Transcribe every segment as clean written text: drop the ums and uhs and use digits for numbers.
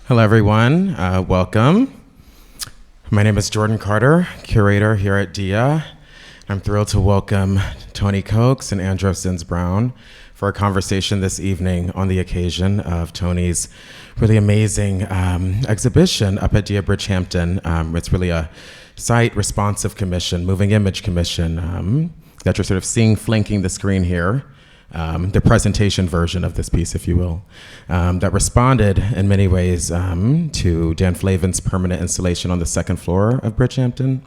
Hello, everyone. Welcome. My name is Jordan Carter, curator here at Dia. I'm thrilled to welcome Tony Cokes and Andros Zins-Browne for a conversation this evening on the occasion of Tony's really amazing exhibition up at Dia Bridgehampton. It's really a site-responsive commission, moving image commission that you're sort of seeing flanking the screen here. The presentation version of this piece, if you will, that responded in many ways to Dan Flavin's permanent installation on the second floor of Bridgehampton,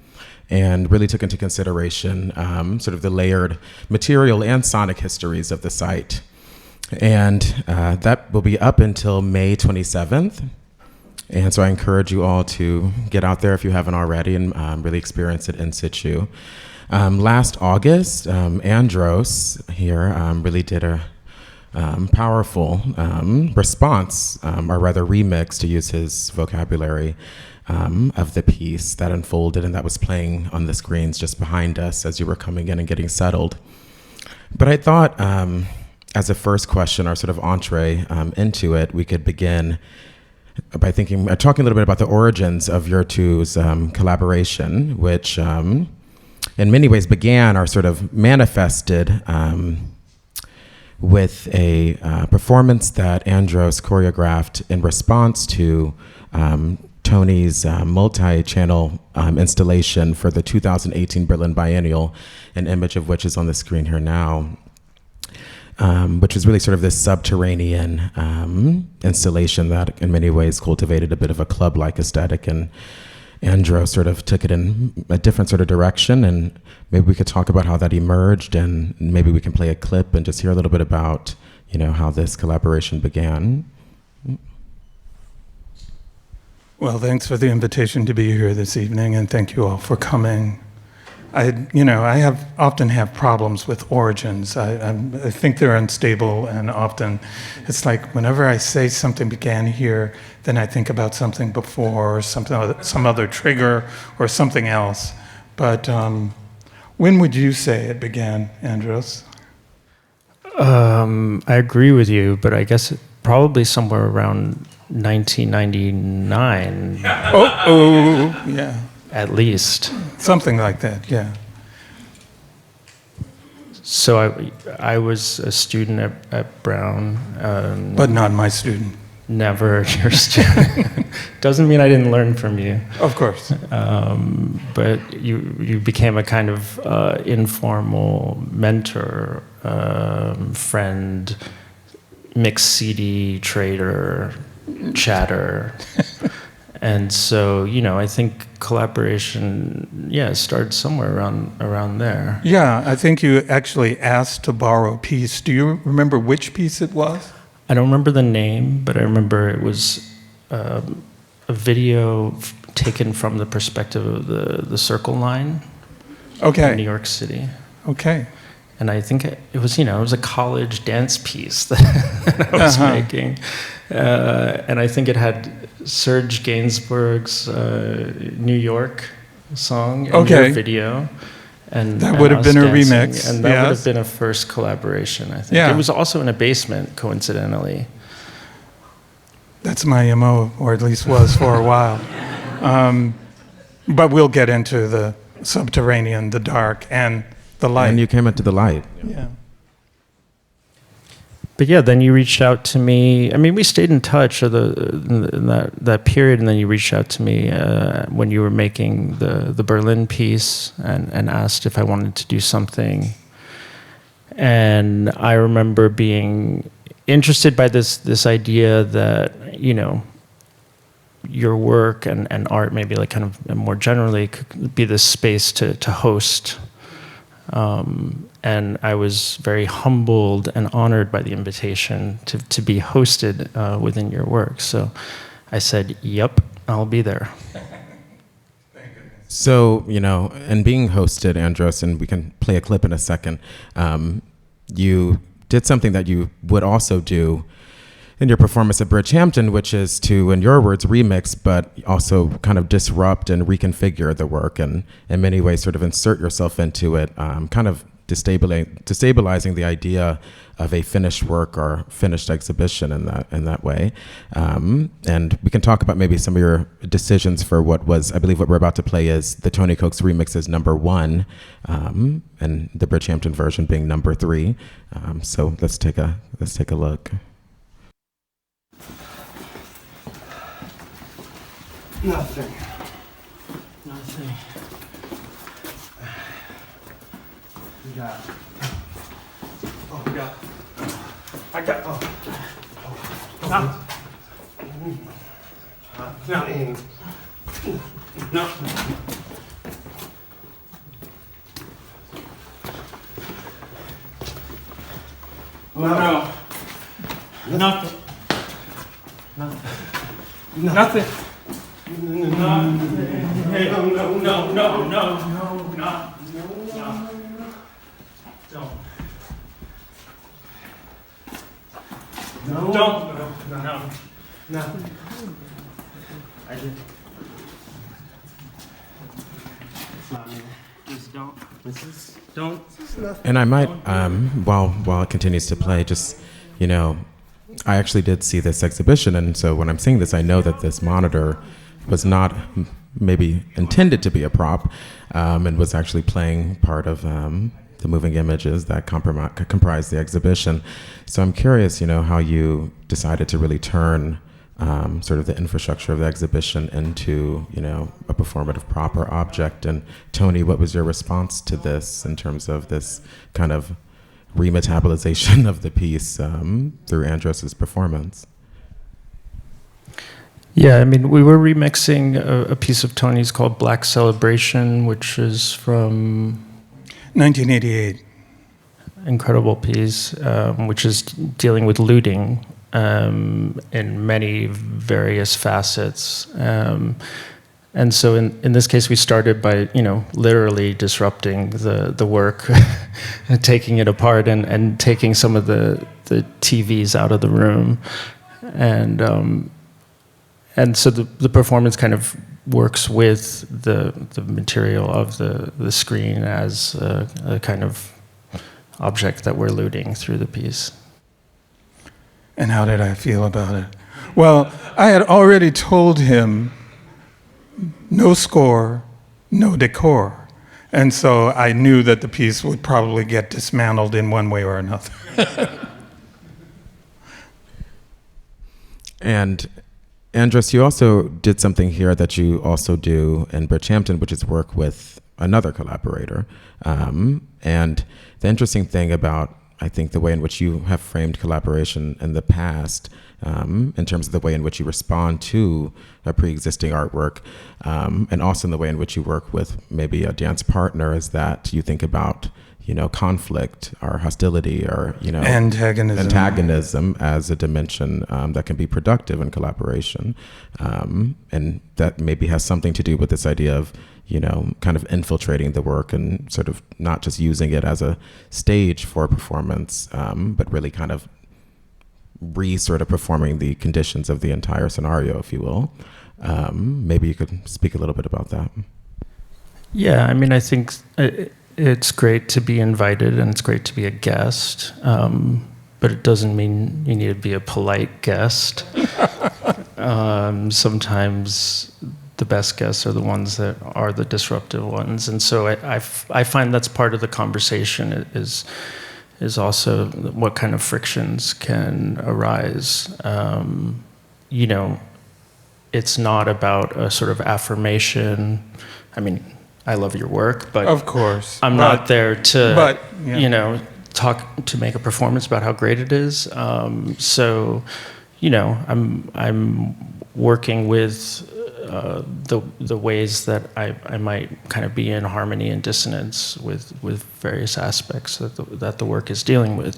and really took into consideration sort of the layered material and sonic histories of the site. And that will be up until May 27th. And so I encourage you all to get out there if you haven't already and really experience it in situ. Last August, Andros here really did a powerful response, or rather remix, to use his vocabulary, of the piece that unfolded and that was playing on the screens just behind us as you were coming in and getting settled. But I thought, as a first question, our sort of entree into it, we could begin by talking a little bit about the origins of your two's collaboration, which in many ways began or sort of manifested with a performance that Andros choreographed in response to Tony's multi-channel installation for the 2018 Berlin Biennial, an image of which is on the screen here now, which was really sort of this subterranean installation that in many ways cultivated a bit of a club-like aesthetic, and Andros sort of took it in a different sort of direction, and maybe we could talk about how that emerged, and maybe we can play a clip and just hear a little bit about, how this collaboration began. Well, thanks for the invitation to be here this evening, and thank you all for coming. I often have problems with origins. I think they're unstable, and often it's like whenever I say something began here, then I think about something before, or some other trigger, or something else. But when would you say it began, Andros? I agree with you, but I guess probably somewhere around 1999. Yeah. At least. Something like that, yeah. So I was a student at Brown. But not my student. Never your student. Doesn't mean I didn't learn from you. Of course. But you became a kind of informal mentor, friend, mixed CD trader, chatter. And so, I think collaboration, started somewhere around there. Yeah, I think you actually asked to borrow a piece. Do you remember which piece it was? I don't remember the name, but I remember it was a video taken from the perspective of the Circle Line in New York City. Okay. And I think it was a college dance piece that I was making. And I think it had Serge Gainsbourg's New York song in your video. And that would have been a remix. And that would have been a first collaboration, I think. Yeah. It was also in a basement, coincidentally. That's my MO, or at least was for a while. But we'll get into the subterranean, the dark, and the light. And you came into the light. Yeah. But then you reached out to me. I mean, we stayed in touch in that period, and then you reached out to me when you were making the Berlin piece and asked if I wanted to do something. And I remember being interested by this idea that, your work and art, maybe like kind of more generally, could be this space to host. And I was very humbled and honored by the invitation to be hosted within your work. So I said, yep, I'll be there. So, and being hosted, Andros, and we can play a clip in a second, you did something that you would also do in your performance at Bridgehampton, which is to, in your words, remix, but also kind of disrupt and reconfigure the work and in many ways sort of insert yourself into it, kind of destabilizing the idea of a finished work or finished exhibition in that way. And we can talk about maybe some of your decisions for what was, I believe what we're about to play is the Tony Coates remix is number 1, and the Bridgehampton version being number 3. So let's take a look. Nothing. We got. Oh, we got. I got. Oh. No. No. No. Nothing. Nothing. No. I did. Just don't. Don't. And I might, while it continues to play, just, I actually did see this exhibition, and so when I'm seeing this, I know that this monitor was not maybe intended to be a prop, and was actually playing part of the moving images that comprise the exhibition. So I'm curious, how you decided to really turn sort of the infrastructure of the exhibition into, a performative prop or object. And Tony, what was your response to this in terms of this kind of remetabolization of the piece through Andros's performance? Yeah, I mean, we were remixing a piece of Tony's called Black Celebration, which is from 1988. Incredible piece, which is dealing with looting in many various facets. And so in this case, we started by, literally disrupting the work, taking it apart and taking some of the TVs out of the room. And so the performance kind of works with the material of the screen as a kind of object that we're looting through the piece. And how did I feel about it? Well, I had already told him no score, no decor. And so I knew that the piece would probably get dismantled in one way or another. And Andros, you also did something here that you also do in Bridgehampton, which is work with another collaborator. And the interesting thing about, I think, the way in which you have framed collaboration in the past, in terms of the way in which you respond to a pre-existing artwork, and also in the way in which you work with maybe a dance partner, is that you think about, conflict or hostility or, antagonism as a dimension that can be productive in collaboration. And that maybe has something to do with this idea of, kind of infiltrating the work and sort of not just using it as a stage for performance, but really kind of sort of performing the conditions of the entire scenario, if you will. Maybe you could speak a little bit about that. Yeah, I mean, I think it's great to be invited and it's great to be a guest, but it doesn't mean you need to be a polite guest. Sometimes the best guests are the ones that are the disruptive ones. And so I find that's part of the conversation is also what kind of frictions can arise. It's not about a sort of affirmation. I mean, I love your work, but of course, I'm not there to, talk to make a performance about how great it is. So, I'm working with the ways that I might kind of be in harmony and dissonance with various aspects that the work is dealing with.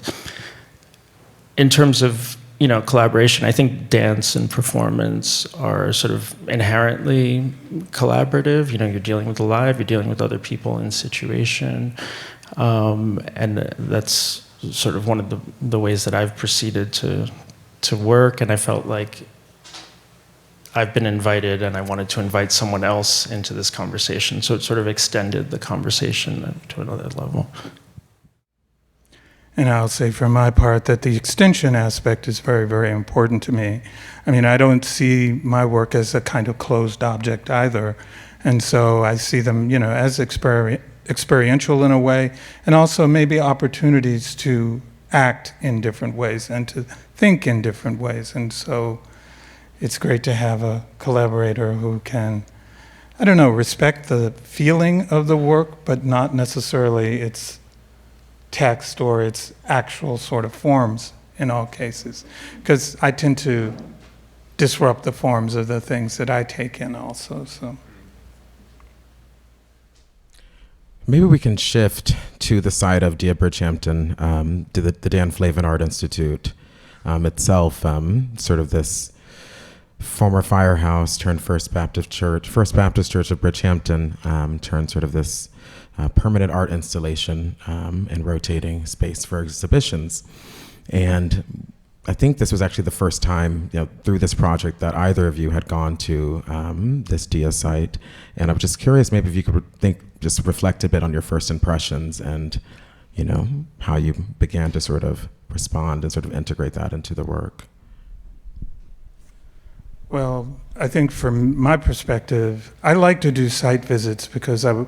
In terms of collaboration, I think dance and performance are sort of inherently collaborative. You're dealing with the live, you're dealing with other people in situation, and that's sort of one of the ways that I've proceeded to work. And I felt like I've been invited, and I wanted to invite someone else into this conversation, so it sort of extended the conversation to another level. And I'll say for my part that the extension aspect is very, very important to me. I mean, I don't see my work as a kind of closed object either. And so I see them, as experiential in a way, and also maybe opportunities to act in different ways and to think in different ways. And so it's great to have a collaborator who can, respect the feeling of the work, but not necessarily its text or its actual sort of forms in all cases. Because I tend to disrupt the forms of the things that I take in also, so. Maybe we can shift to the side of Dia Bridgehampton, to the Dan Flavin Art Institute itself, sort of this former firehouse turned First Baptist Church of Bridgehampton, turned sort of this permanent art installation and rotating space for exhibitions. And I think this was actually the first time, through this project that either of you had gone to this Dia site. And I'm just curious, maybe if you could just reflect a bit on your first impressions and, how you began to sort of respond and sort of integrate that into the work. Well, I think from my perspective, I like to do site visits because I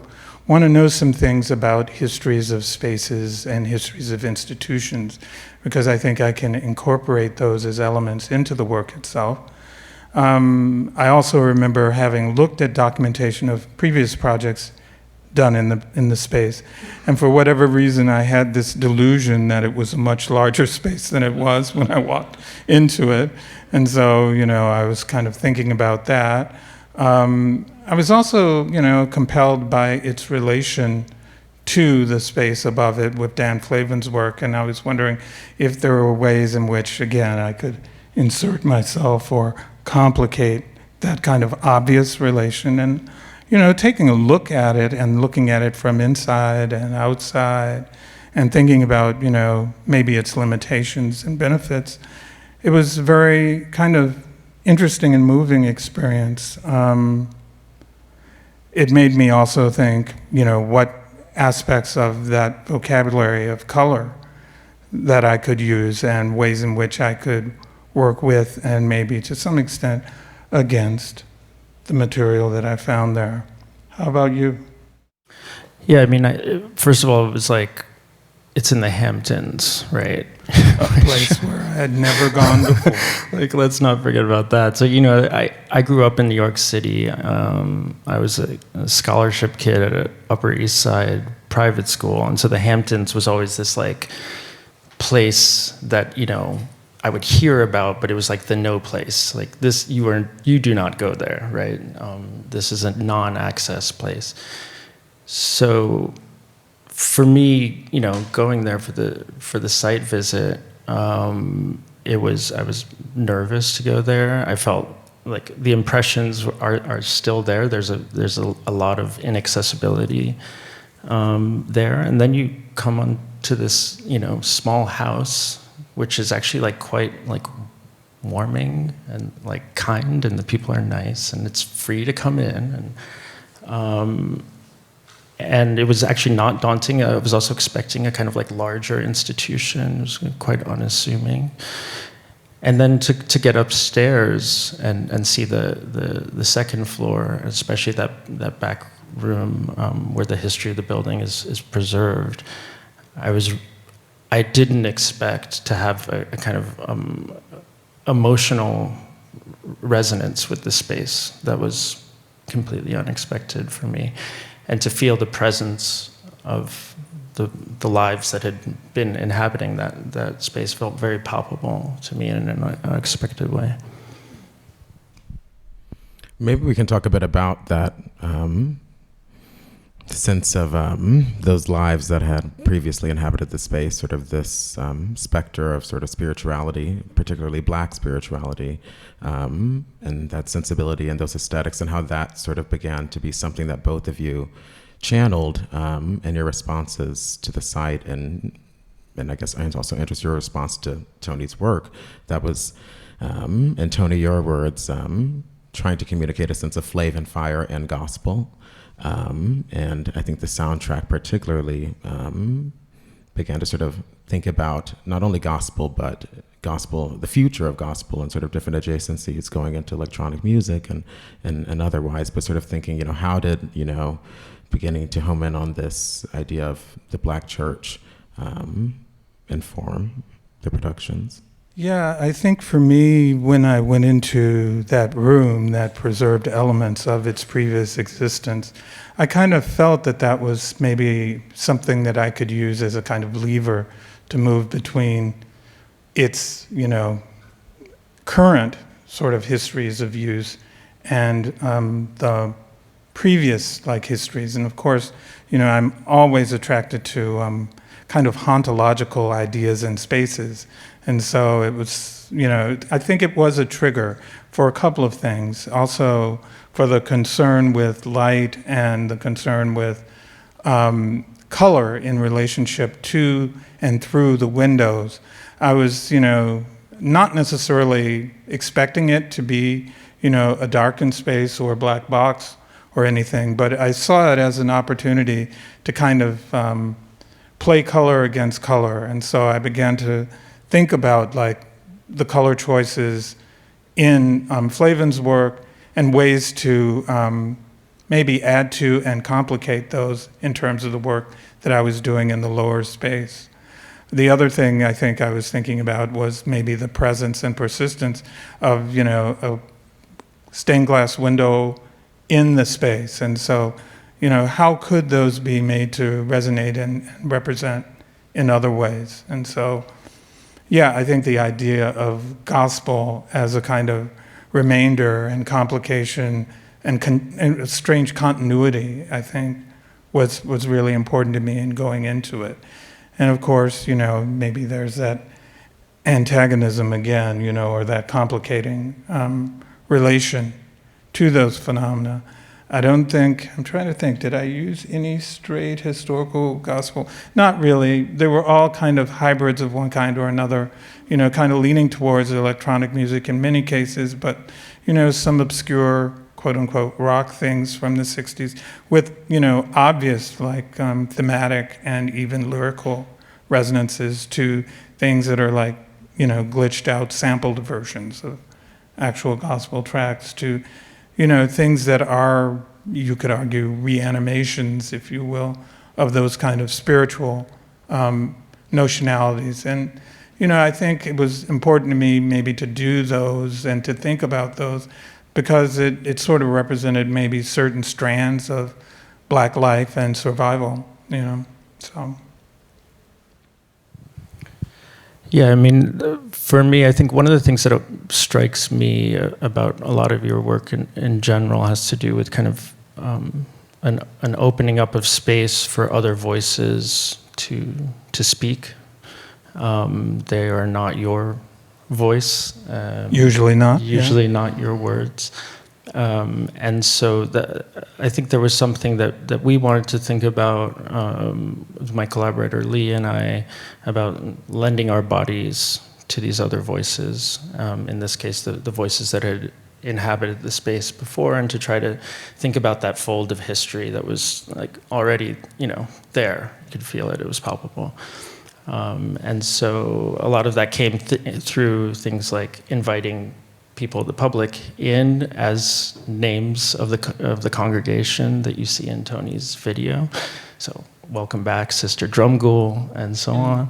want to know some things about histories of spaces and histories of institutions, because I think I can incorporate those as elements into the work itself. I also remember having looked at documentation of previous projects done in the space, and for whatever reason I had this delusion that it was a much larger space than it was when I walked into it, and so I was kind of thinking about that. I was also compelled by its relation to the space above it with Dan Flavin's work, and I was wondering if there were ways in which, again, I could insert myself or complicate that kind of obvious relation, and taking a look at it and looking at it from inside and outside and thinking about, maybe its limitations and benefits. It was a very kind of interesting and moving experience. It made me also think, what aspects of that vocabulary of color that I could use and ways in which I could work with and maybe to some extent against the material that I found there. How about you? Yeah, I mean, first of all, it was like, it's in the Hamptons, right? A place where I had never gone before. Let's not forget about that. So, I grew up in New York City. I was a scholarship kid at an Upper East Side private school. And so the Hamptons was always this place that, I would hear about, but it was like the no place. Like this, you do not go there, right? This is a non-access place. So for me, going there for the site visit, I was nervous to go there. I felt like the impressions are still there. There's a lot of inaccessibility there, and then you come on to this small house, which is actually quite warming and kind, and the people are nice, and it's free to come in, and it was actually not daunting. I was also expecting a kind of larger institution. It was quite unassuming. And then to get upstairs and see the second floor, especially that back room where the history of the building is preserved, I didn't expect to have a kind of emotional resonance with the space that was completely unexpected for me. And to feel the presence of the lives that had been inhabiting that space felt very palpable to me in an unexpected way. Maybe we can talk a bit about that sense of those lives that had previously inhabited the space, sort of this specter of sort of spirituality, particularly Black spirituality, and that sensibility and those aesthetics, and how that sort of began to be something that both of you channeled in your responses to the site, and I guess I'm also interested in your response to Tony's work. That was, in Tony, your words, trying to communicate a sense of Flavin fire and gospel. And I think the soundtrack particularly began to sort of think about not only gospel, but gospel, the future of gospel and sort of different adjacencies going into electronic music and otherwise, but sort of thinking, how did, beginning to home in on this idea of the Black church inform the productions? Yeah, I think for me, when I went into that room that preserved elements of its previous existence, I kind of felt that that was maybe something that I could use as a kind of lever to move between its, current sort of histories of use and the previous histories. And of course, I'm always attracted to kind of hauntological ideas and spaces. And so it was, I think it was a trigger for a couple of things. Also for the concern with light and the concern with color in relationship to and through the windows. I was, not necessarily expecting it to be, a darkened space or a black box or anything, but I saw it as an opportunity to kind of play color against color. And so I began to think about the color choices in Flavin's work and ways to maybe add to and complicate those in terms of the work that I was doing in the lower space. The other thing I think I was thinking about was maybe the presence and persistence of, a stained glass window in the space. And so, how could those be made to resonate and represent in other ways? And so, yeah, I think the idea of gospel as a kind of remainder and complication and a strange continuity, I think, was really important to me in going into it. And of course, maybe there's that antagonism again, or that complicating relation to those phenomena. I'm trying to think, did I use any straight historical gospel? Not really. They were all kind of hybrids of one kind or another, kind of leaning towards electronic music in many cases, but, some obscure, quote unquote, rock things from the 60s with, obvious thematic and even lyrical resonances to things that are glitched out sampled versions of actual gospel tracks to, things that are, you could argue, reanimations, if you will, of those kind of spiritual notionalities. And, I think it was important to me maybe to do those and to think about those because it sort of represented maybe certain strands of Black life and survival, so. Yeah, for me, I think one of the things that strikes me about a lot of your work in general has to do with kind of an opening up of space for other voices to speak. They are not your voice. Usually not. Usually not your words. And so I think there was something that we wanted to think about, with my collaborator Lee and I, about lending our bodies to these other voices, in this case the voices that had inhabited the space before, and to try to think about that fold of history that was already there. You could feel it, it was palpable. And so a lot of that came through things like inviting people, the public, in as names of the congregation that you see in Tony's video. So welcome back, Sister Drumgool, and so on.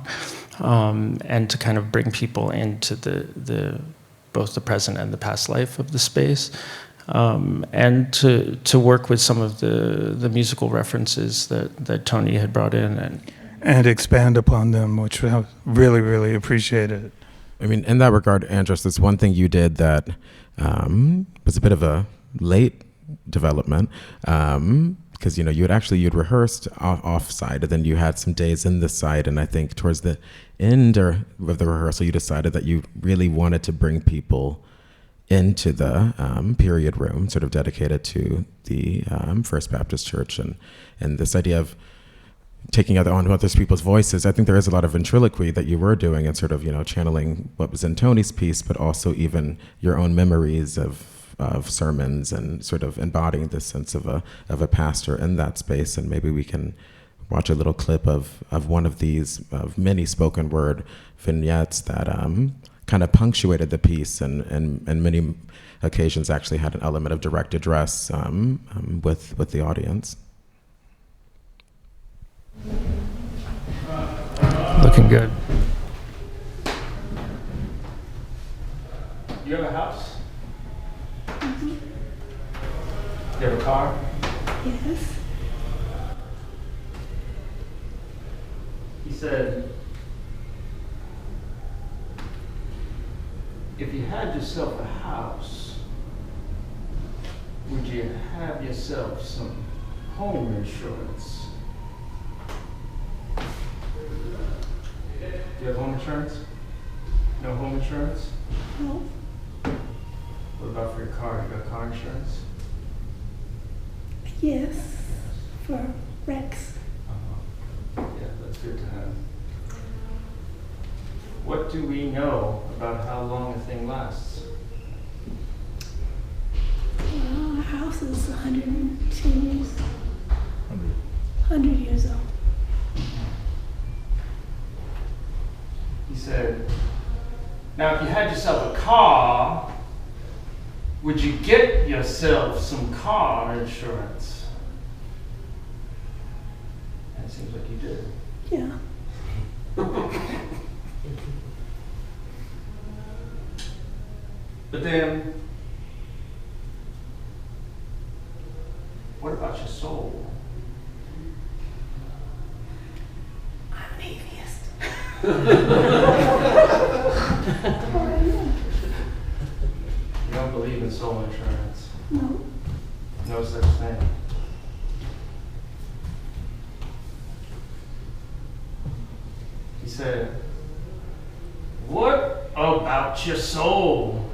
And to kind of bring people into both the present and the past life of the space. And to work with some of the musical references that Tony had brought in. And expand upon them, which I really, really appreciated. In that regard, Andros, there's one thing you did that was a bit of a late development, because you'd rehearsed off-site, and then you had some days in the site, and I think towards the end of the rehearsal, you decided that you really wanted to bring people into the period room, sort of dedicated to the First Baptist Church, and this idea of taking on other people's voices. I think there is a lot of ventriloquy that you were doing and sort of, channeling what was in Tony's piece, but also even your own memories of sermons and sort of embodying this sense of a pastor in that space. And maybe we can watch a little clip of one of these of many spoken word vignettes that kind of punctuated the piece, and many occasions actually had an element of direct address with the audience. Looking good. You have a house? Mm-hmm. You have a car? Yes. He said, if you had yourself a house, would you have yourself some home insurance? Do you have home insurance? No home insurance? No. What about for your car? You got car insurance? Yes. For Rex. Yeah, that's good to have. What do we know about how long a thing lasts? Well, our house is 110 years. 100 years old. He said, now if you had yourself a car, would you get yourself some car insurance? And it seems like you did. Yeah. But then, what about your soul? I'm an atheist. You don't believe in soul insurance? No. No such thing. He said, what about your soul?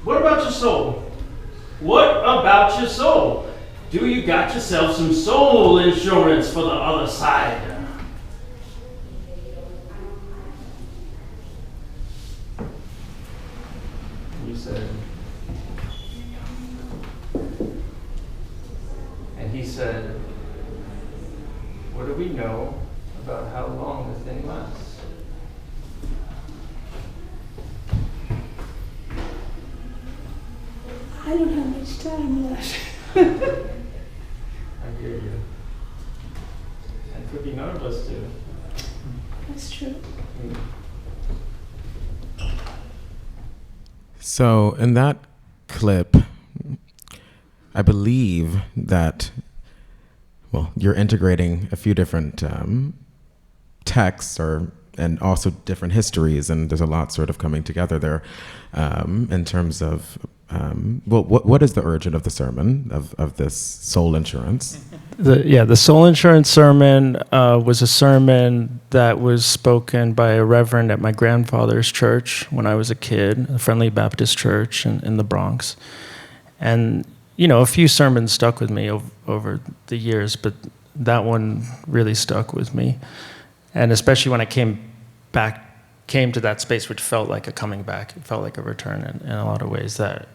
What about your soul? What about your soul? Do you got yourself some soul insurance for the other side? You said, and he said, what do we know about how long the thing lasts? I don't have much time left. I hear you. And could be none of us do. That's true. So in that clip, I believe that, well, you're integrating a few different texts and also different histories, and there's a lot sort of coming together there in terms of, what is the origin of the sermon, of this soul insurance? The soul insurance sermon was a sermon that was spoken by a reverend at my grandfather's church when I was a kid, a Friendly Baptist Church in the Bronx. And, a few sermons stuck with me over the years, but that one really stuck with me. And especially when I came to that space, which felt like a coming back. It felt like a return in a lot of ways that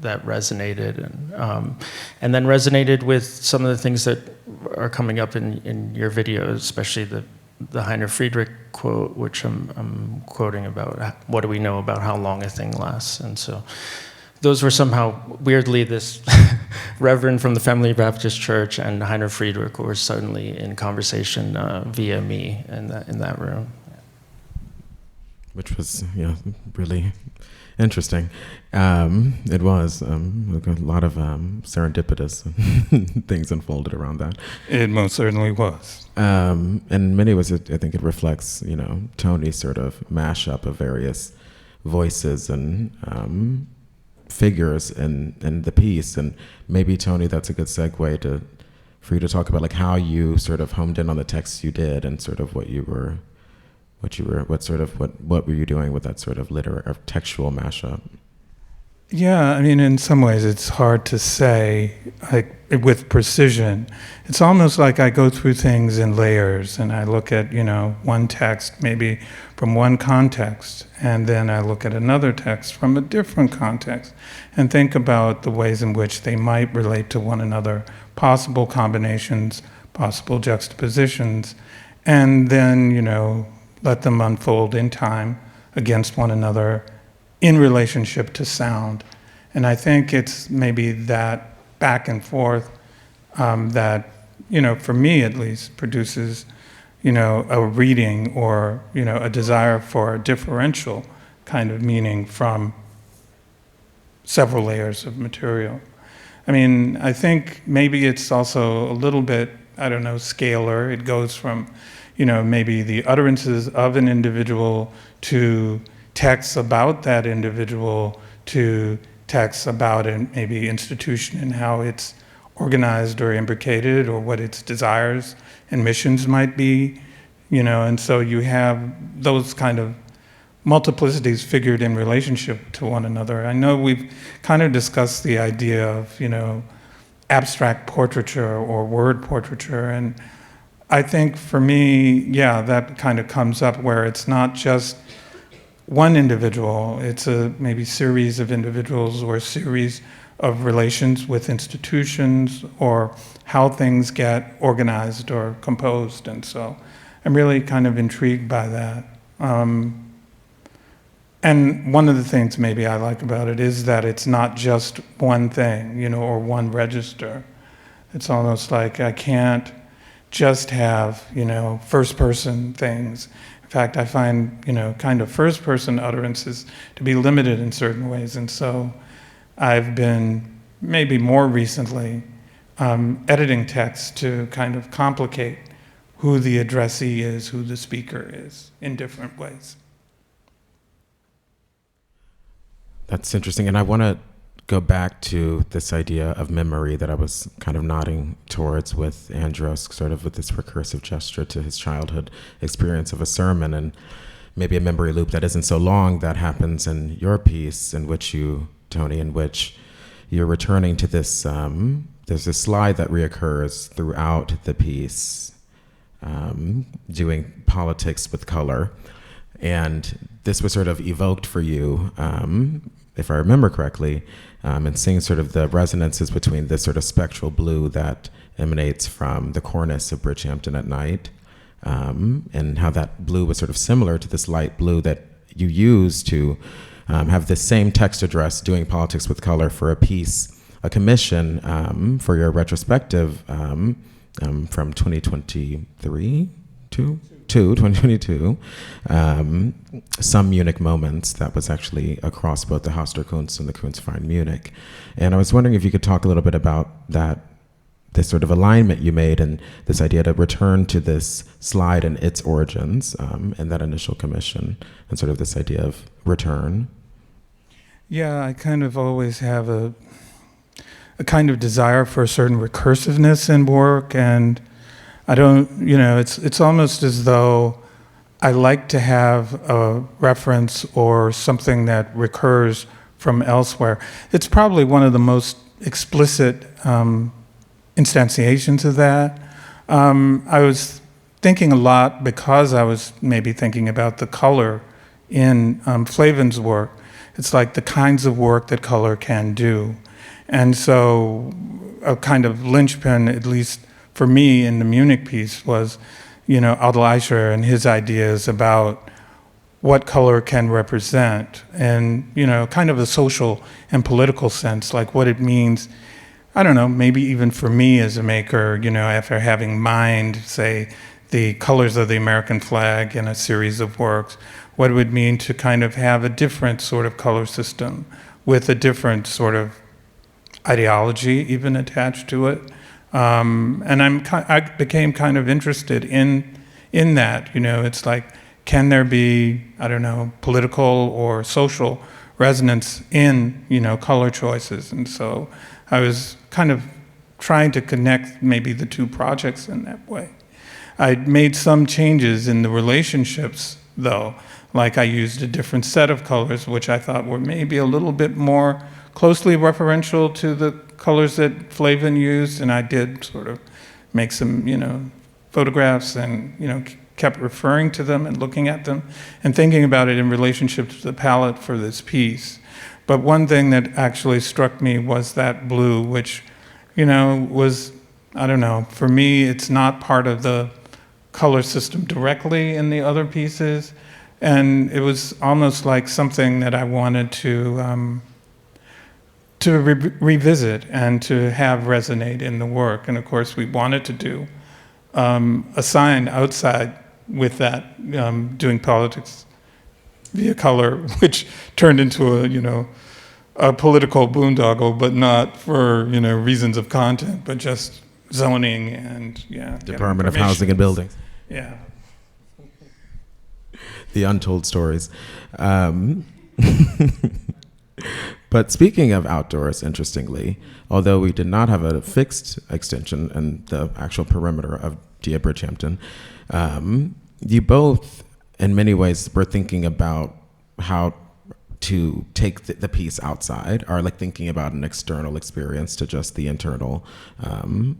resonated, and then resonated with some of the things that are coming up in your videos, especially the Heiner Friedrich quote, which I'm quoting about what do we know about how long a thing lasts. And so those were somehow, weirdly, this reverend from the Family Baptist Church and Heiner Friedrich were suddenly in conversation via me in that room. Which was, really interesting. It was like a lot of serendipitous things unfolded around that. It most certainly was. In many ways, I think it reflects, Tony's sort of mashup of various voices and figures in the piece. And maybe, Tony, that's a good segue for you to talk about like how you sort of homed in on the texts you did and sort of what were you doing with that sort of textual mashup? Yeah, I mean, in some ways it's hard to say, like, with precision. It's almost like I go through things in layers and I look at, one text maybe from one context, and then I look at another text from a different context and think about the ways in which they might relate to one another, possible combinations, possible juxtapositions, and then, let them unfold in time against one another in relationship to sound. And I think it's maybe that back and forth that, for me at least, produces, a reading or, a desire for a differential kind of meaning from several layers of material. I mean, I think maybe it's also a little bit, scalar. It goes from, maybe the utterances of an individual to texts about that individual to texts about maybe institution and how it's organized or imbricated or what its desires and missions might be, and so you have those kind of multiplicities figured in relationship to one another. I know we've kind of discussed the idea of, abstract portraiture or word portraiture, and I think for me, yeah, that kind of comes up where it's not just one individual, it's a maybe series of individuals or a series of relations with institutions or how things get organized or composed. And so I'm really kind of intrigued by that. And one of the things maybe I like about it is that it's not just one thing, or one register. It's almost like I can't just have, first person things. In fact, I find, kind of first person utterances to be limited in certain ways. And so I've been, maybe more recently, editing text to kind of complicate who the addressee is, who the speaker is, in different ways. That's interesting. And I want to go back to this idea of memory that I was kind of nodding towards with Andros, sort of with this recursive gesture to his childhood experience of a sermon, and maybe a memory loop that isn't so long that happens in your piece, in which you, Tony, in which you're returning to this, there's a slide that reoccurs throughout the piece, doing politics with color. And this was sort of evoked for you, if I remember correctly, and seeing sort of the resonances between this sort of spectral blue that emanates from the cornice of Bridgehampton at night, and how that blue was sort of similar to this light blue that you use to have this same text address, doing politics with color, for a piece, a commission for your retrospective from 2023 to 2022, some Munich moments that was actually across both the Hausderkunst and the Kunstverein Munich. And I was wondering if you could talk a little bit about that, this sort of alignment you made and this idea to return to this slide and its origins and that initial commission and sort of this idea of return. Yeah, I kind of always have a kind of desire for a certain recursiveness in work, and I don't, it's almost as though I like to have a reference or something that recurs from elsewhere. It's probably one of the most explicit instantiations of that. I was thinking a lot, because I was maybe thinking about the color in Flavin's work. It's like the kinds of work that color can do. And so a kind of linchpin, at least for me in the Munich piece, was, Adel Aischer and his ideas about what color can represent, and, kind of a social and political sense, like what it means, I don't know, maybe even for me as a maker, after having mined, say, the colors of the American flag in a series of works, what it would mean to kind of have a different sort of color system with a different sort of ideology even attached to it. And I became kind of interested in that. It's like, can there be, I don't know, political or social resonance in, color choices? And so I was kind of trying to connect maybe the two projects in that way. I made some changes in the relationships, though. like I used a different set of colors, which I thought were maybe a little bit more closely referential to the colors that Flavin used, and I did sort of make some, photographs and, kept referring to them and looking at them and thinking about it in relationship to the palette for this piece. But one thing that actually struck me was that blue, which, was, I don't know, for me, it's not part of the color system directly in the other pieces. And it was almost like something that I wanted to revisit and to have resonate in the work. And of course, we wanted to do a sign outside with that, doing politics via color, which turned into a political boondoggle, but not for, reasons of content, but just zoning and, Department of Housing and Buildings. Yeah. The untold stories. But speaking of outdoors, interestingly, although we did not have a fixed extension and the actual perimeter of Dia Bridgehampton, you both, in many ways, were thinking about how to take the piece outside, or like thinking about an external experience to just the internal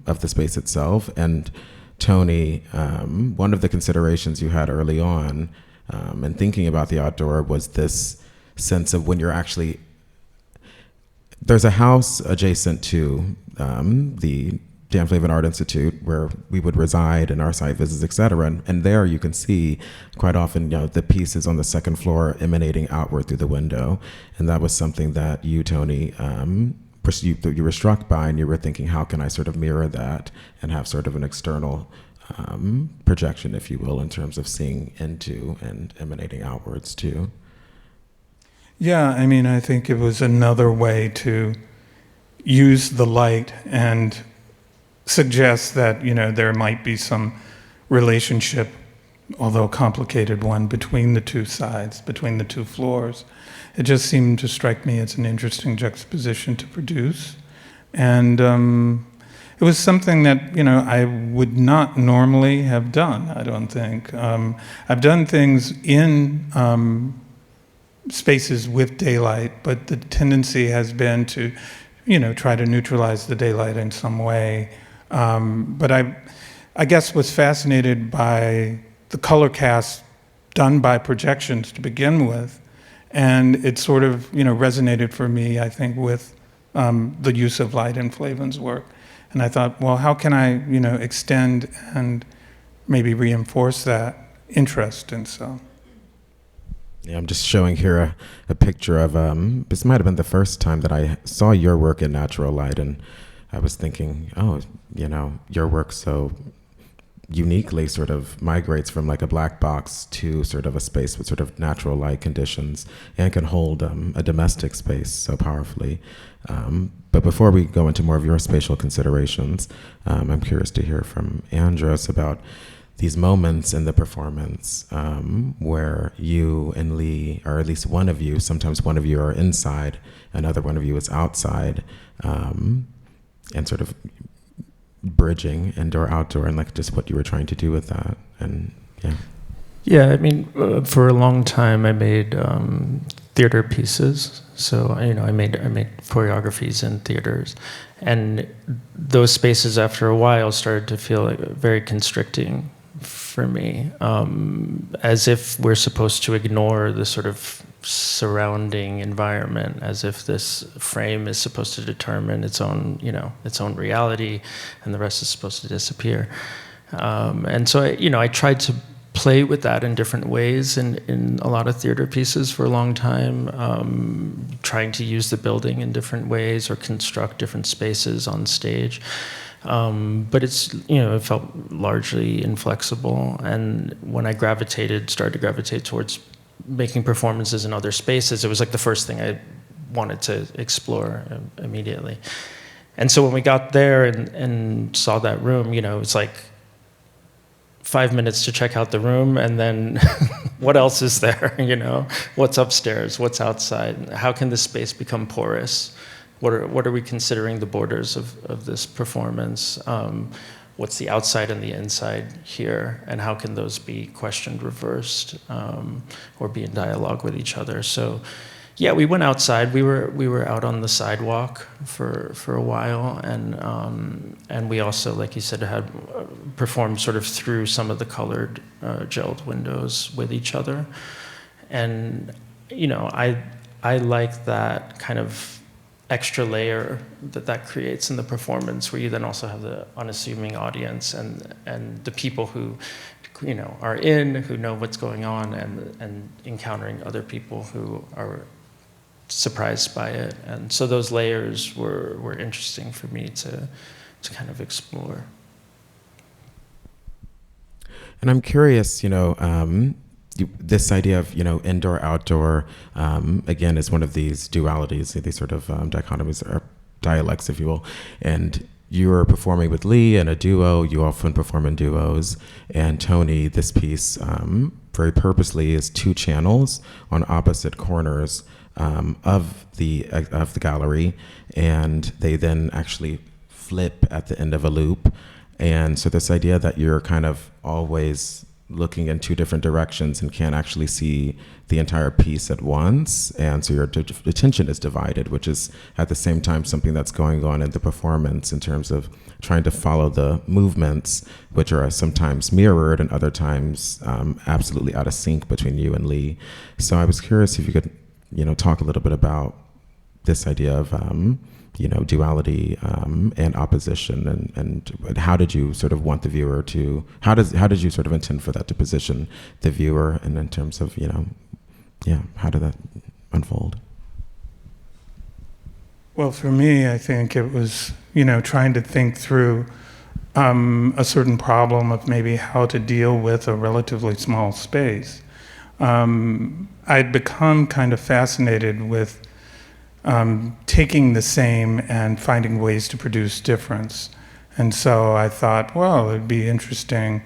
of the space itself. And Tony, one of the considerations you had early on in thinking about the outdoor was this sense of when you're actually, there's a house adjacent to the Dan Flavin Art Institute where we would reside and our site visits, et cetera. And there you can see quite often, the pieces on the second floor emanating outward through the window. And that was something that you, Tony, you were struck by, and you were thinking, how can I sort of mirror that and have sort of an external projection, if you will, in terms of seeing into and emanating outwards too. Yeah, I think it was another way to use the light and suggest that, there might be some relationship, although a complicated one, between the two sides, between the two floors. It just seemed to strike me as an interesting juxtaposition to produce. And it was something that, I would not normally have done, I don't think. I've done things in spaces with daylight, but the tendency has been to, try to neutralize the daylight in some way. But I guess was fascinated by the color cast done by projections to begin with. And it sort of, resonated for me, I think, with the use of light in Flavin's work. And I thought, well, how can I, extend and maybe reinforce that interest? And so. Yeah, I'm just showing here a picture of, this might have been the first time that I saw your work in natural light, and I was thinking, your work so uniquely sort of migrates from like a black box to sort of a space with sort of natural light conditions and can hold a domestic space so powerfully. But before we go into more of your spatial considerations, I'm curious to hear from Andros about these moments in the performance where you and Lee, or at least one of you, sometimes one of you are inside, another one of you is outside, and sort of bridging indoor-outdoor, and like just what you were trying to do with that. And yeah. Yeah, for a long time I made theater pieces. So I made choreographies in theaters, and those spaces after a while started to feel like very constricting for me, as if we're supposed to ignore the sort of surrounding environment, as if this frame is supposed to determine its own reality, and the rest is supposed to disappear. And so I tried to play with that in different ways in a lot of theater pieces for a long time, trying to use the building in different ways or construct different spaces on stage. But it felt largely inflexible. And when I started to gravitate towards making performances in other spaces, it was like the first thing I wanted to explore immediately. And so when we got there and saw that room, it's like 5 minutes to check out the room, and then what else is there? What's upstairs? What's outside? How can this space become porous? What are we considering the borders of this performance? what's the outside and the inside here, and how can those be questioned, reversed, or be in dialogue with each other. So, yeah, we went outside. We were out on the sidewalk for a while, and we also, like you said, had performed sort of through some of the colored gelled windows with each other, and I like that kind of extra layer that creates in the performance, where you then also have the unassuming audience and the people who are who know what's going on, and encountering other people who are surprised by it. And so those layers were interesting for me to kind of explore. And I'm curious, this idea of, indoor, outdoor, again, is one of these dualities, these sort of dichotomies or dialects, if you will. And you were performing with Lee in a duo. You often perform in duos. And Tony, this piece, very purposely, is two channels on opposite corners of the gallery, and they then actually flip at the end of a loop. And so this idea that you're kind of always looking in two different directions and can't actually see the entire piece at once, and so your attention is divided, which is at the same time something that's going on in the performance in terms of trying to follow the movements, which are sometimes mirrored and other times absolutely out of sync between you and Lee. So I was curious if you could talk a little bit about this idea of duality and opposition, and how did you sort of want the viewer to, how did you sort of intend for that to position the viewer, and in terms of how did that unfold? Well, for me, I think it was trying to think through a certain problem of maybe how to deal with a relatively small space. I'd become kind of fascinated with taking the same and finding ways to produce difference. And so I thought, well, it'd be interesting.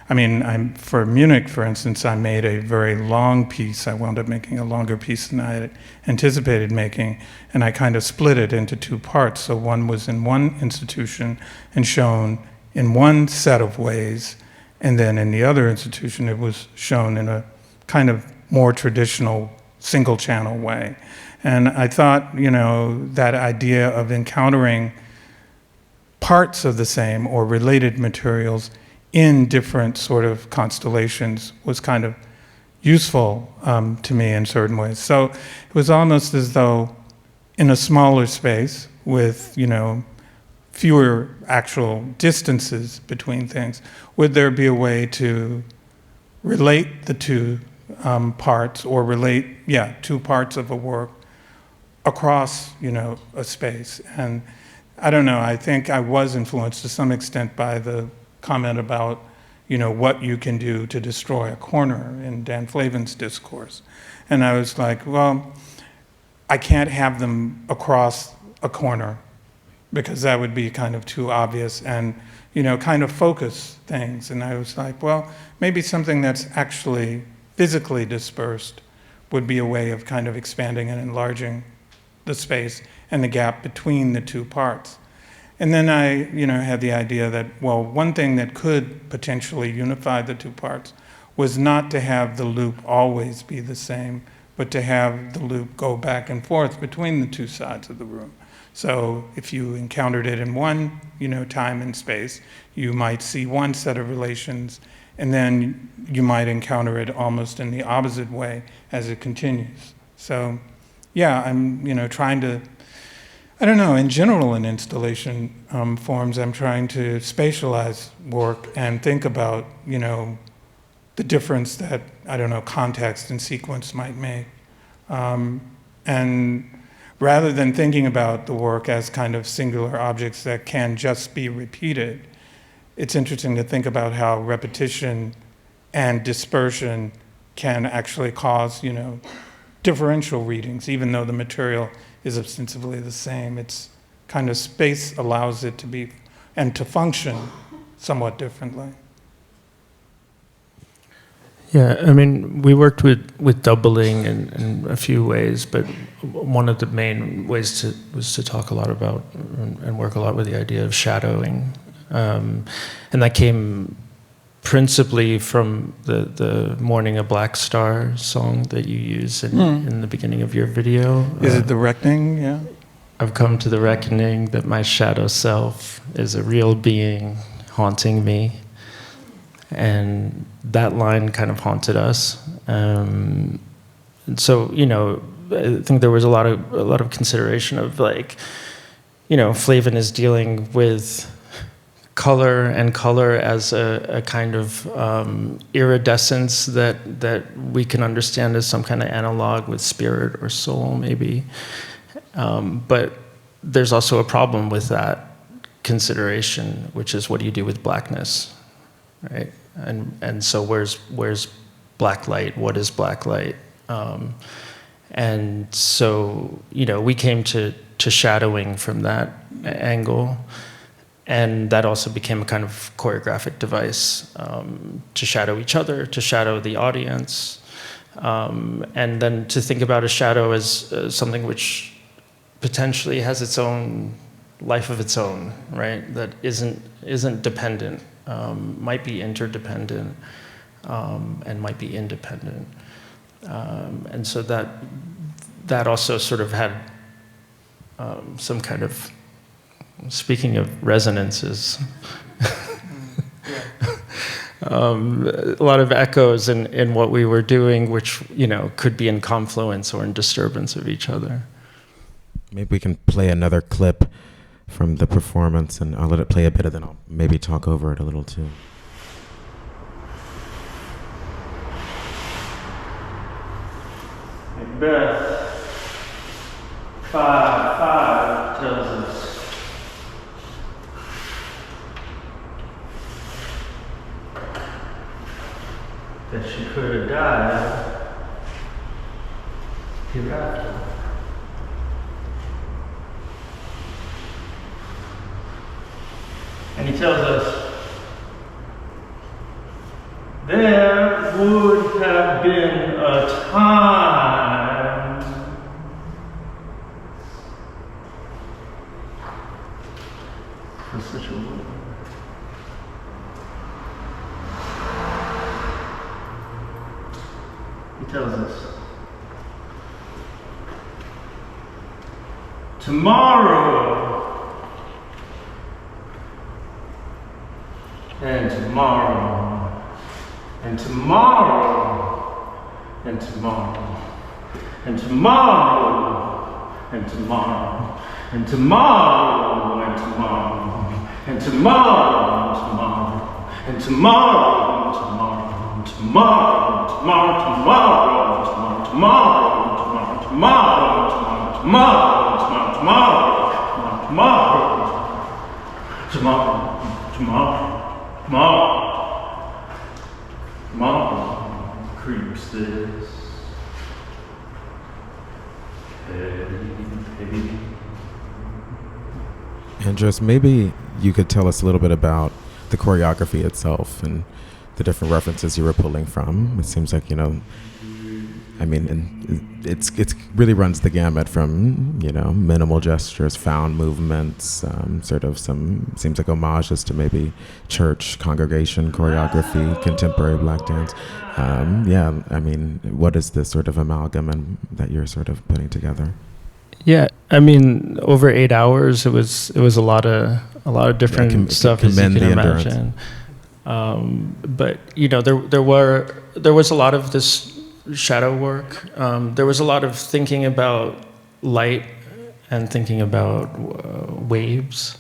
I mean, for Munich, for instance, I made a very long piece. I wound up making a longer piece than I had anticipated making, and I kind of split it into two parts. So one was in one institution and shown in one set of ways, and then in the other institution it was shown in a kind of more traditional single-channel way. And I thought, that idea of encountering parts of the same or related materials in different sort of constellations was kind of useful to me in certain ways. So it was almost as though in a smaller space with, fewer actual distances between things, would there be a way to relate the two parts, or relate, two parts of a work across, a space? And I don't know, I think I was influenced to some extent by the comment about, what you can do to destroy a corner in Dan Flavin's discourse. And I was like, well, I can't have them across a corner because that would be kind of too obvious and, kind of focus things. And I was like, well, maybe something that's actually physically dispersed would be a way of kind of expanding and enlarging the space and the gap between the two parts. And then I, had the idea that, well, one thing that could potentially unify the two parts was not to have the loop always be the same, but to have the loop go back and forth between the two sides of the room. So if you encountered it in one, time and space, you might see one set of relations, and then you might encounter it almost in the opposite way as it continues. So, yeah, I'm, trying to, I don't know, in general in installation forms, I'm trying to spatialize work and think about, the difference that, context and sequence might make. And rather than thinking about the work as kind of singular objects that can just be repeated, it's interesting to think about how repetition and dispersion can actually cause, differential readings, even though the material is ostensibly the same. It's kind of space allows it to be and to function somewhat differently. Yeah, I mean, we worked with doubling in a few ways, but one of the main ways was to talk a lot about and work a lot with the idea of shadowing, And that came principally from the Morning a Black Star song that you use in the beginning of your video. Is it the reckoning? Yeah. I've come to the reckoning that my shadow self is a real being haunting me. And that line kind of haunted us. And so, you know, I think there was a lot of consideration of, like, you know, Flavin is dealing with color as a kind of iridescence that we can understand as some kind of analog with spirit or soul, maybe. But there's also a problem with that consideration, which is, what do you do with blackness, right? And so where's black light? What is black light? And so, you know, we came to shadowing from that angle, and that also became a kind of choreographic device, to shadow each other, to shadow the audience, and then to think about a shadow as something which potentially has its own life of its own, right? That isn't dependent, might be interdependent, and might be independent. And so that also sort of had some kind of, speaking of resonances, a lot of echoes in what we were doing, which, you know, could be in confluence or in disturbance of each other. Maybe we can play another clip from the performance, and I'll let it play a bit, and then I'll maybe talk over it a little too. Macbeth 5:5 tells us that she could have died hereafter. And he tells us there would have been a time for such a woman. He tells us, tomorrow and tomorrow and tomorrow and tomorrow and tomorrow and tomorrow and tomorrow and tomorrow and tomorrow and tomorrow and tomorrow and tomorrow tomorrow tomorrow tomorrow tomorrow tomorrow tomorrow Mom creeps this. Hey. Andros, maybe you could tell us a little bit about the choreography itself and the different references you were pulling from. It seems like, you know, I mean, and it's really runs the gamut from, you know, minimal gestures, found movements, sort of some, seems like homages to maybe church congregation choreography, contemporary black dance. Yeah, I mean, what is this sort of amalgam that you're sort of putting together? Yeah, I mean, over 8 hours, it was a lot of different stuff, as you can imagine. But you know, there was a lot of this shadow work. There was a lot of thinking about light and thinking about waves,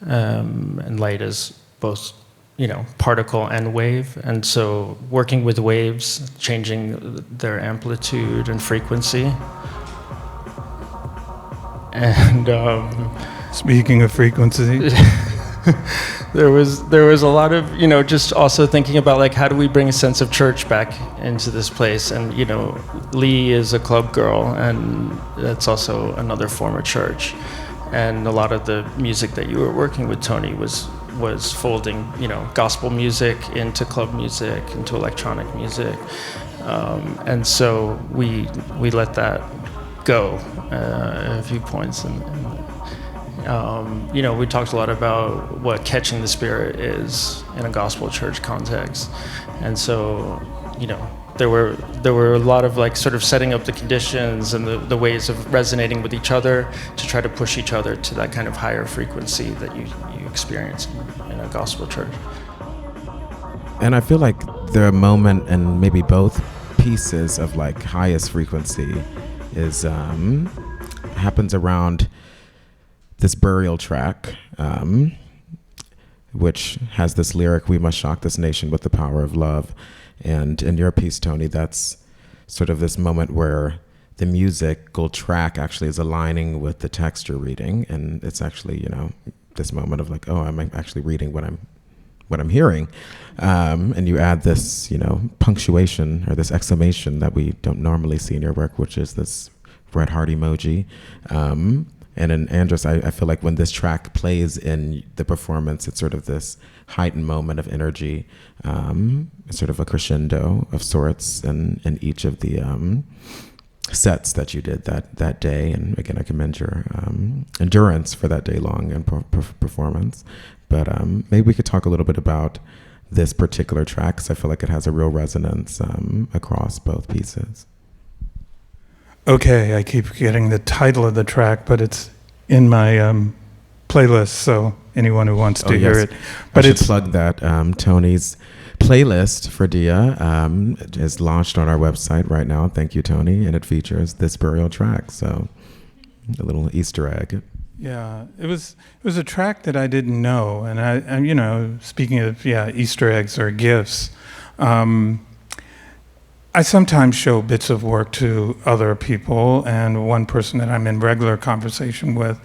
and light is both, you know, particle and wave, and so working with waves, changing their amplitude and frequency. And speaking of frequency, there was a lot of, you know, just also thinking about, like, how do we bring a sense of church back into this place? And, you know, Lee is a club girl, and that's also another form of church. And a lot of the music that you were working with, Tony, was folding, you know, gospel music into club music, into electronic music. And so we let that go a few points We talked a lot about what catching the Spirit is in a gospel church context, and so, there were a lot of like sort of setting up the conditions and the ways of resonating with each other to try to push each other to that kind of higher frequency that you experience in a gospel church. And I feel like the moment and maybe both pieces of like highest frequency is happens around this burial track, which has this lyric, "We must shock this nation with the power of love." And in your piece, Tony, that's sort of this moment where the musical track actually is aligning with the text you're reading. And it's actually, this moment of like, oh, I'm actually reading what I'm hearing. And you add this, punctuation or this exclamation that we don't normally see in your work, which is this red heart emoji. And in Andros, I feel like when this track plays in the performance, it's sort of this heightened moment of energy, sort of a crescendo of sorts in each of the sets that you did that day. And again, I commend your endurance for that day long and performance. But maybe we could talk a little bit about this particular track, because I feel like it has a real resonance across both pieces. Okay, I keep getting the title of the track, but it's in my playlist, so anyone who wants to hear it. But I should plug that Tony's playlist for Dia is launched on our website right now. Thank you, Tony. And it features this burial track, so a little Easter egg. Yeah, it was a track that I didn't know, and I speaking of Easter eggs or gifts, I sometimes show bits of work to other people, and one person that I'm in regular conversation with,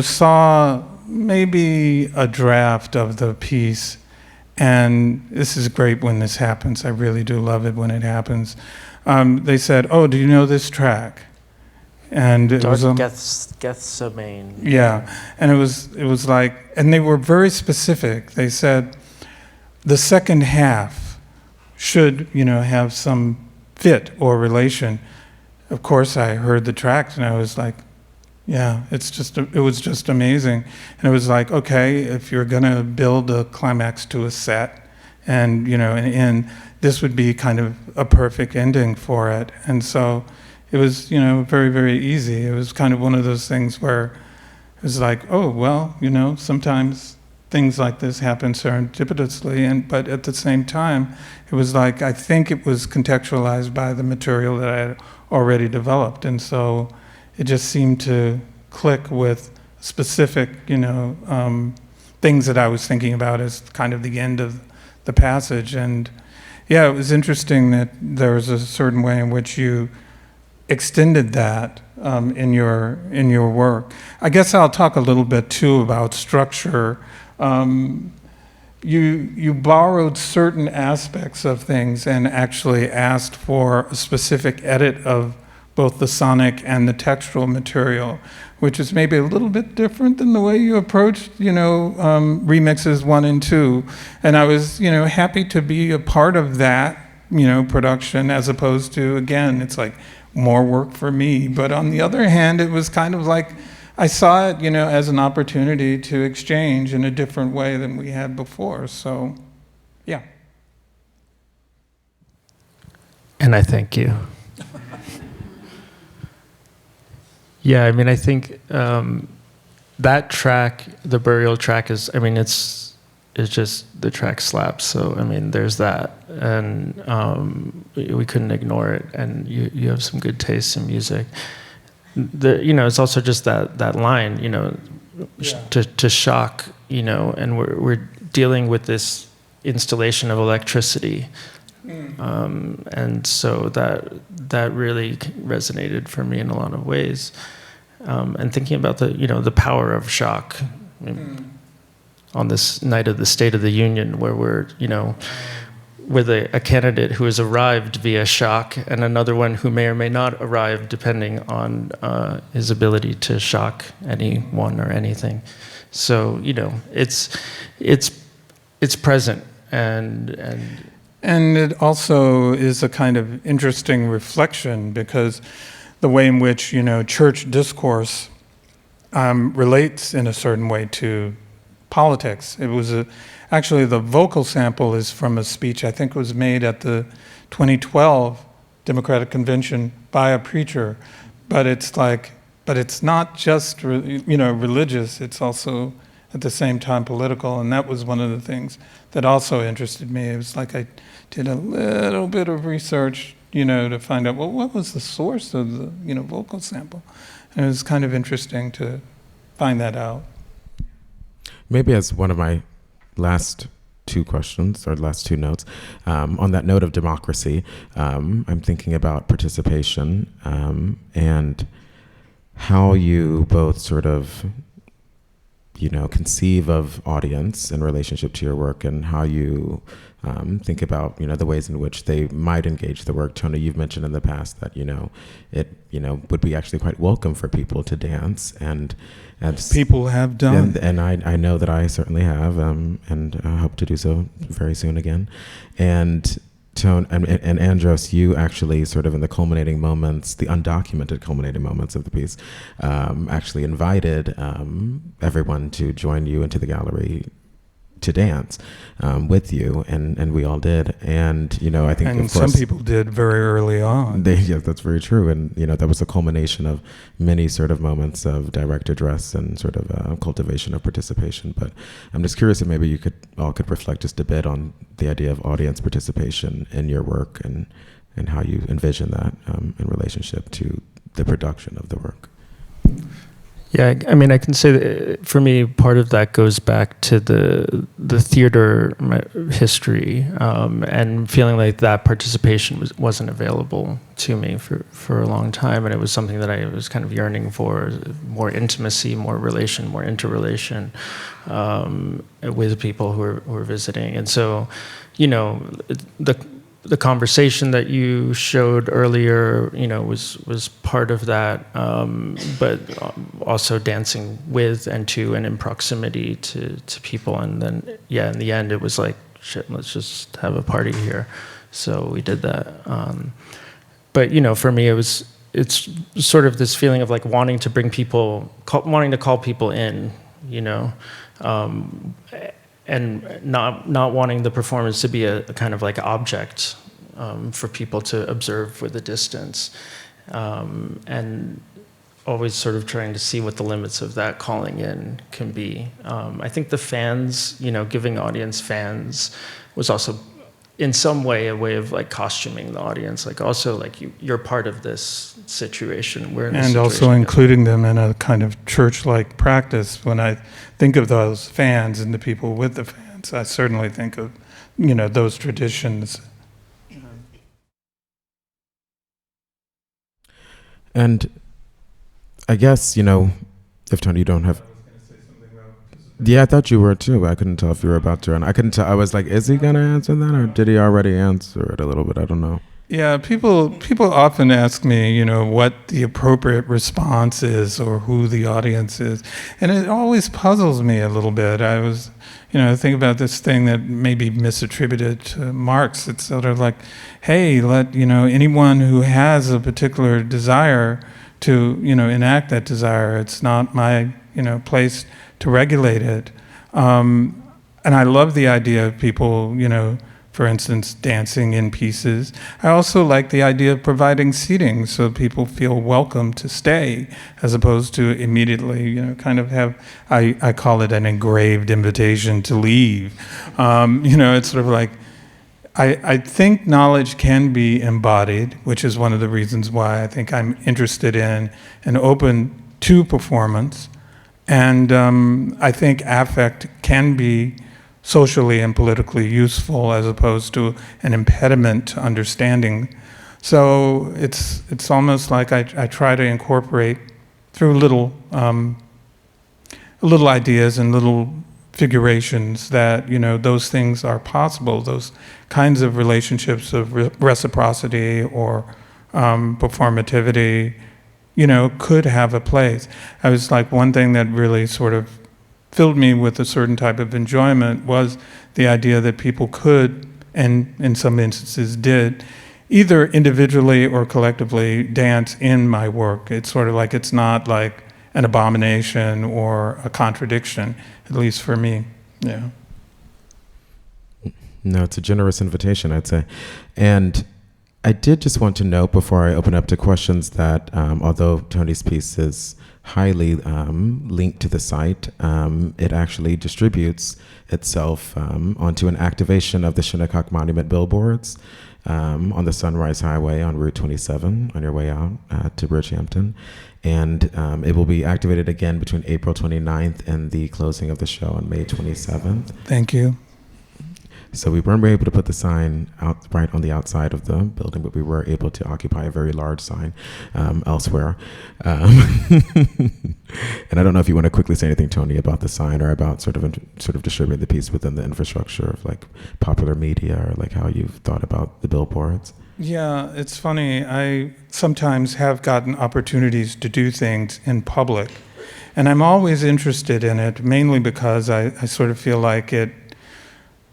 saw maybe a draft of the piece, and this is great when this happens. I really do love it when it happens. They said, "Oh, do you know this track?" And it was Gethsemane. Yeah, and it was like, and they were very specific. They said the second half should, have some fit or relation. Of course, I heard the tracks and I was like, yeah, it was just amazing. And it was like, okay, if you're gonna build a climax to a set, and and this would be kind of a perfect ending for it. And so it was, very, very easy. It was kind of one of those things where it was like, oh, well, sometimes things like this happen serendipitously, but at the same time, it was like, I think it was contextualized by the material that I had already developed, and so it just seemed to click with specific, things that I was thinking about as kind of the end of the passage. And yeah, it was interesting that there was a certain way in which you extended that in your work. I guess I'll talk a little bit too about structure. You borrowed certain aspects of things and actually asked for a specific edit of both the sonic and the textual material, which is maybe a little bit different than the way you approached, remixes 1 and 2. And I was, happy to be a part of that, production, as opposed to, again, it's like more work for me. But on the other hand, it was kind of like, I saw it, as an opportunity to exchange in a different way than we had before. So, yeah. And I thank you. Yeah, I think that track, the burial track, it's just, the track slaps. So, there's that. And we couldn't ignore it. And you have some good taste in music. It's also just that line, to shock, and we're dealing with this installation of electricity. And so that really resonated for me in a lot of ways. And thinking about the power of shock on this night of the State of the Union, where we're, with a candidate who has arrived via shock and another one who may or may not arrive depending on his ability to shock anyone or anything. So, it's present and it also is a kind of interesting reflection, because the way in which, church discourse relates in a certain way to politics. It was actually the vocal sample is from a speech I think was made at the 2012 Democratic Convention by a preacher, but it's not just religious. It's also at the same time political, and that was one of the things that also interested me. It was like I did a little bit of research, to find out, well, what was the source of the vocal sample, and it was kind of interesting to find that out. Maybe as one of my last two questions or last two notes, on that note of democracy, I'm thinking about participation and how you both sort of, conceive of audience in relationship to your work, and how you think about, the ways in which they might engage the work. Tony, you've mentioned in the past that, it, would be actually quite welcome for people to dance, and people have done. And I know that I certainly have, and I hope to do so very soon again. And Tone and Andros, you actually sort of in the culminating moments, the undocumented culminating moments of the piece, actually invited everyone to join you into the gallery to dance with you, and we all did. And I think, and of course, some people did very early on. Yes, that's very true. And that was a culmination of many sort of moments of direct address and sort of cultivation of participation. But I'm just curious if maybe you could reflect just a bit on the idea of audience participation in your work, and how you envision that in relationship to the production of the work. Yeah, I mean, I can say that for me, part of that goes back to the theater history, and feeling like that participation wasn't available to me for a long time, and it was something that I was kind of yearning for, more intimacy, more relation, more interrelation with people who were visiting. And so, the conversation that you showed earlier, was part of that, but also dancing with and to and in proximity to people. And then, in the end, it was like, shit, let's just have a party here. So we did that. But, for me, it's sort of this feeling of like wanting to bring people, wanting to call people in, and not wanting the performance to be a kind of like object for people to observe with a distance, and always sort of trying to see what the limits of that calling in can be. I think the fans, giving audience fans was also in some way a way of like costuming the audience, like also like you're part of this situation. We're in this and situation also including them in a kind of church-like practice. When I think of those fans and the people with the fans, I certainly think of those traditions. And I guess if Tony, you don't have. Yeah, I thought you were too. I couldn't tell if you were about to. And I couldn't tell. I was like, is he going to answer that, or did he already answer it a little bit? I don't know. Yeah, people often ask me, what the appropriate response is or who the audience is. And it always puzzles me a little bit. I was, think about this thing that may be misattributed to Marx. It's sort of like, hey, let, anyone who has a particular desire to, enact that desire. It's not my, place to regulate it. And I love the idea of people, for instance, dancing in pieces. I also like the idea of providing seating so people feel welcome to stay, as opposed to immediately, kind of have, I call it an engraved invitation to leave. It's sort of like, I think knowledge can be embodied, which is one of the reasons why I think I'm interested in and open to performance. And I think affect can be socially and politically useful as opposed to an impediment to understanding. So it's almost like I try to incorporate through little ideas and little figurations that those things are possible. Those kinds of relationships of reciprocity or performativity, could have a place. I was like, one thing that really sort of filled me with a certain type of enjoyment was the idea that people could, and in some instances did, either individually or collectively dance in my work. It's sort of like, it's not like an abomination or a contradiction, at least for me. Yeah. No, it's a generous invitation, I'd say. And I did just want to note before I open up to questions that although Tony's piece is highly linked to the site, it actually distributes itself onto an activation of the Shinnecock Monument billboards on the Sunrise Highway on Route 27 on your way out to Bridgehampton. And it will be activated again between April 29th and the closing of the show on May 27th. Thank you. So we weren't able to put the sign out right on the outside of the building, but we were able to occupy a very large sign elsewhere. And I don't know if you want to quickly say anything, Tony, about the sign or about sort of distributing the piece within the infrastructure of like popular media, or like how you've thought about the billboards. Yeah, it's funny. I sometimes have gotten opportunities to do things in public, and I'm always interested in it, mainly because I sort of feel like it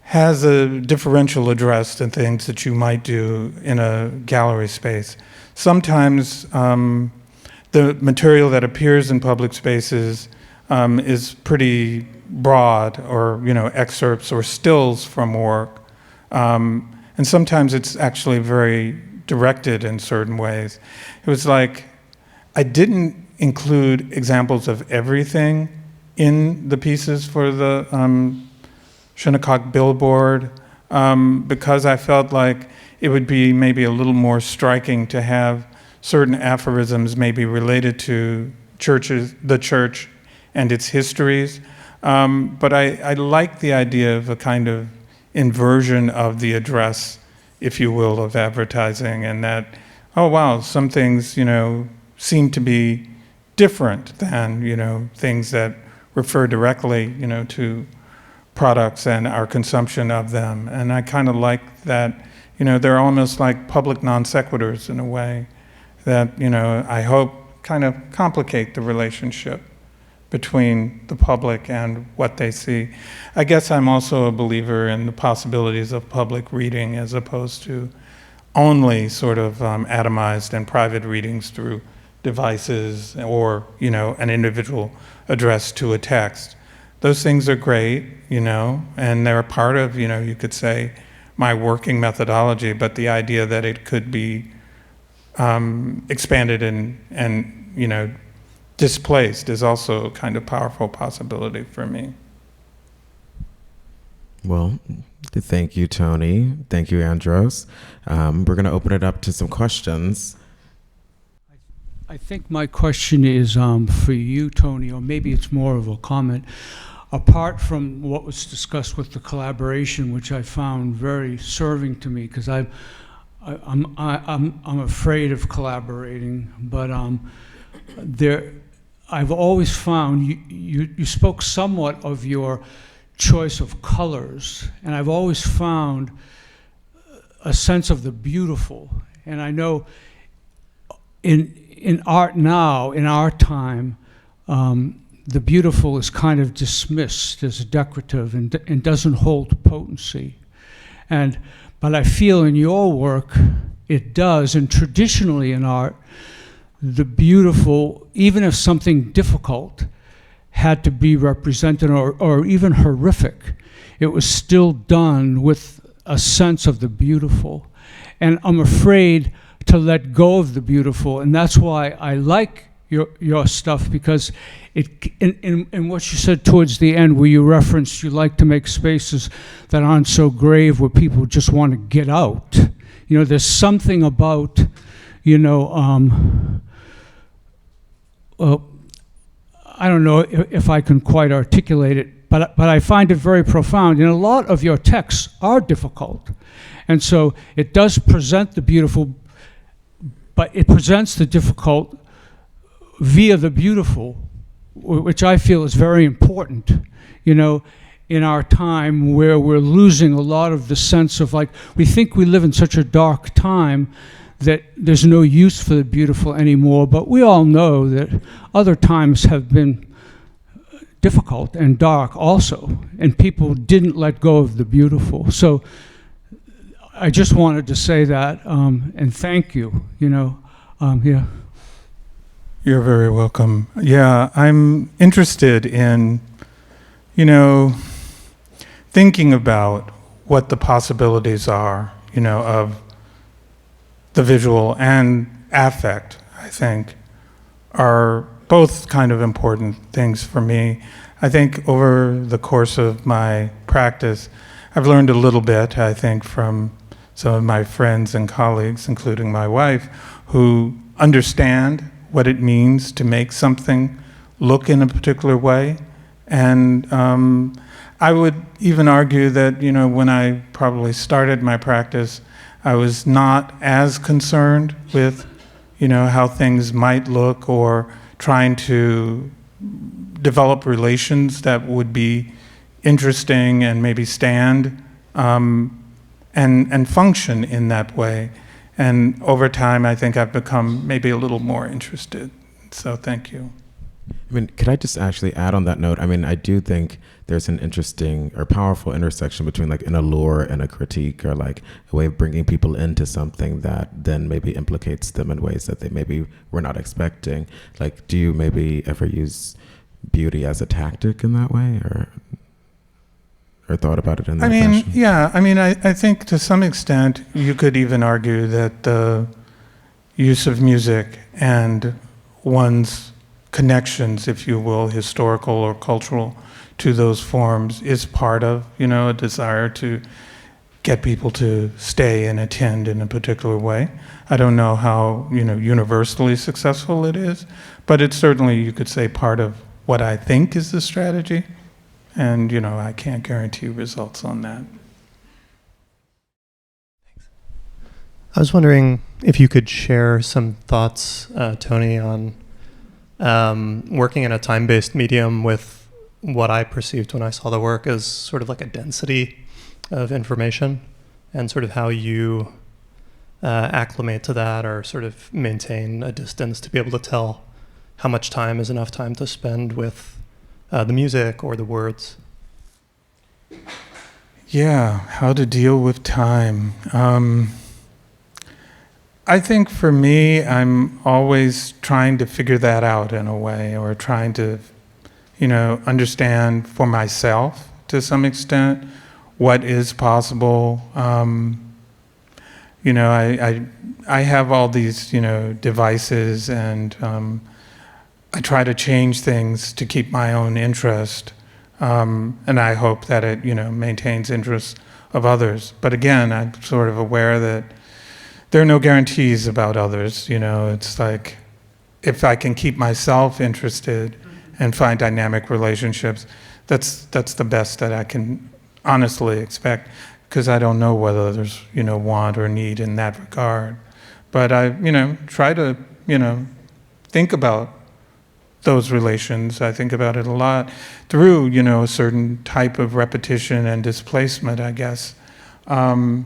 has a differential address to things that you might do in a gallery space. Sometimes the material that appears in public spaces is pretty broad, or excerpts or stills from work, and sometimes it's actually very directed in certain ways. It was like I didn't include examples of everything in the pieces for the Shinnecock billboard, because I felt like it would be maybe a little more striking to have certain aphorisms maybe related to the church and its histories. But I like the idea of a kind of inversion of the address, if you will, of advertising, and that, oh wow, some things, seem to be different than, things that refer directly, to products and our consumption of them. And I kind of like that, they're almost like public non sequiturs in a way that, I hope kind of complicate the relationship between the public and what they see. I guess I'm also a believer in the possibilities of public reading as opposed to only sort of atomized and private readings through devices or, an individual address to a text. Those things are great, and they're a part of, you could say, my working methodology, but the idea that it could be expanded and displaced is also a kind of powerful possibility for me. Well, thank you, Tony. Thank you, Andros. We're going to open it up to some questions. I think my question is for you, Tony, or maybe it's more of a comment. Apart from what was discussed with the collaboration, which I found very serving to me, because I'm afraid of collaborating, but I've always found you spoke somewhat of your choice of colors, and I've always found a sense of the beautiful. And I know in art now, in our time, the beautiful is kind of dismissed as decorative and doesn't hold potency. But I feel in your work it does, and traditionally in art, the beautiful, even if something difficult had to be represented or even horrific, it was still done with a sense of the beautiful. And I'm afraid to let go of the beautiful, and that's why I like your stuff, because in what you said towards the end, where you referenced you like to make spaces that aren't so grave, where people just want to get out. There's something about, I don't know if I can quite articulate it, but I find it very profound. A lot of your texts are difficult, and so it does present the beautiful, but it presents the difficult via the beautiful, which I feel is very important, in our time where we're losing a lot of the sense of, like, we think we live in such a dark time that there's no use for the beautiful anymore, but we all know that other times have been difficult and dark also, and people didn't let go of the beautiful. So I just wanted to say that, and thank you, yeah. You're very welcome. Yeah, I'm interested in, thinking about what the possibilities are, of the visual and affect, I think, are both kind of important things for me. I think over the course of my practice, I've learned a little bit, I think, from some of my friends and colleagues, including my wife, who understand what it means to make something look in a particular way. And I would even argue that, when I probably started my practice, I was not as concerned with, how things might look, or trying to develop relations that would be interesting and maybe stand and function in that way. And over time, I think I've become maybe a little more interested. So thank you. I mean, could I just actually add on that note? I mean, I do think there's an interesting or powerful intersection between like an allure and a critique, or like a way of bringing people into something that then maybe implicates them in ways that they maybe were not expecting. Like, do you maybe ever use beauty as a tactic in that way, or thought about it in that fashion? Yeah. I think to some extent you could even argue that the use of music and one's connections, if you will, historical or cultural, to those forms is part of, a desire to get people to stay and attend in a particular way. I don't know how, universally successful it is, but it's certainly, you could say, part of what I think is the strategy. And, I can't guarantee results on that. I was wondering if you could share some thoughts, Tony, on working in a time-based medium with what I perceived when I saw the work as sort of like a density of information, and sort of how you acclimate to that, or sort of maintain a distance to be able to tell how much time is enough time to spend with the music or the words. Yeah, how to deal with time. I think for me, I'm always trying to figure that out in a way, or trying to, understand for myself to some extent what is possible. I have all these, devices, and I try to change things to keep my own interest, and I hope that it, maintains interests of others. But again, I'm sort of aware that there are no guarantees about others. It's like, if I can keep myself interested and find dynamic relationships, that's the best that I can honestly expect, because I don't know what others, want or need in that regard. But I, try to, think about those relations. I think about it a lot through, a certain type of repetition and displacement, I guess. I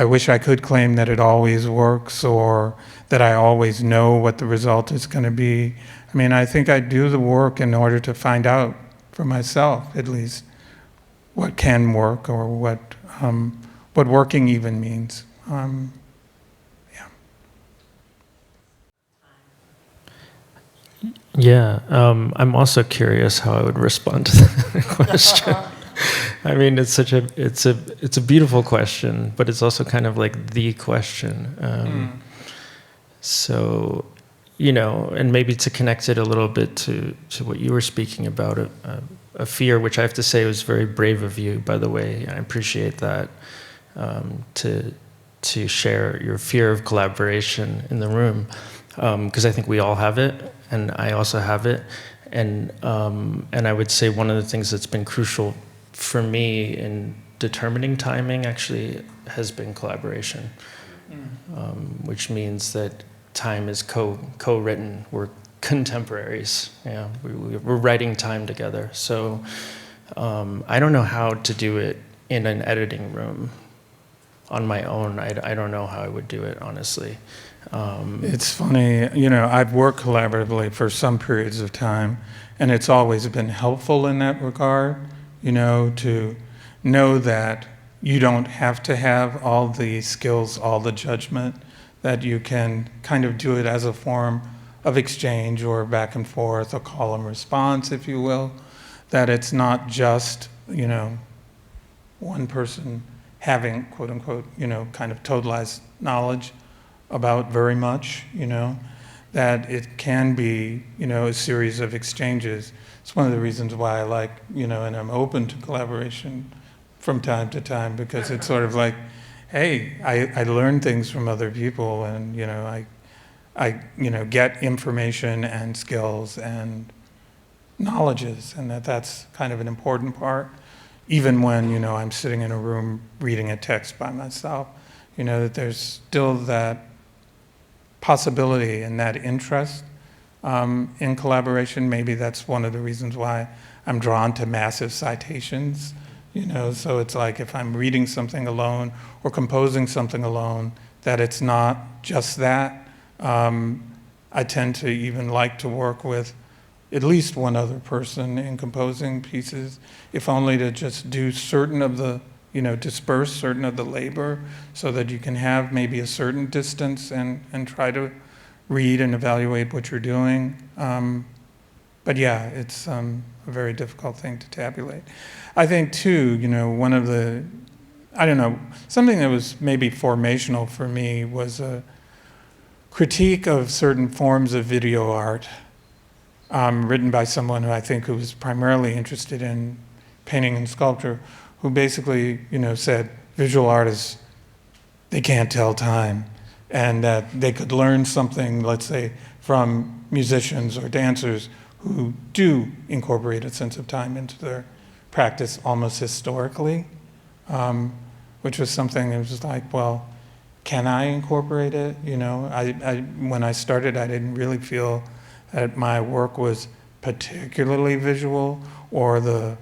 wish I could claim that it always works, or that I always know what the result is going to be. I think I do the work in order to find out for myself, at least, what can work, or what working even means. Yeah, I'm also curious how I would respond to that question. It's a beautiful question, but it's also kind of like the question. So, and maybe to connect it a little bit to what you were speaking about, a fear, which I have to say was very brave of you, by the way. I appreciate that, to share your fear of collaboration in the room, because I think we all have it, and I also have it, and I would say one of the things that's been crucial for me in determining timing actually has been collaboration, which means that time is co-written. We're contemporaries. We're writing time together. So I don't know how to do it in an editing room on my own. I don't know how I would do it, honestly. It's funny, I've worked collaboratively for some periods of time, and it's always been helpful in that regard, to know that you don't have to have all the skills, all the judgment that you can kind of do it as a form of exchange or back and forth, a call and response, if you will, that it's not just, one person having, quote unquote, kind of totalized knowledge about very much, that it can be, a series of exchanges. It's one of the reasons why I like, and I'm open to collaboration from time to time, because it's sort of like, hey, I learn things from other people, and, I get information and skills and knowledges, and that's kind of an important part. Even when, I'm sitting in a room reading a text by myself, that there's still that possibility and that interest in collaboration. Maybe that's one of the reasons why I'm drawn to massive citations, so it's like if I'm reading something alone or composing something alone, that it's not just that. I tend to even like to work with at least one other person in composing pieces, if only to just do certain of the, disperse certain of the labor so that you can have maybe a certain distance and try to read and evaluate what you're doing. But yeah, it's a very difficult thing to tabulate. I think too, one of the, something that was maybe formational for me was a critique of certain forms of video art, written by someone who was primarily interested in painting and sculpture, who basically, said visual artists, they can't tell time, and that they could learn something, let's say, from musicians or dancers who do incorporate a sense of time into their practice almost historically, which was something that was just like, well, can I incorporate it? When I started, I didn't really feel that my work was particularly visual, or the,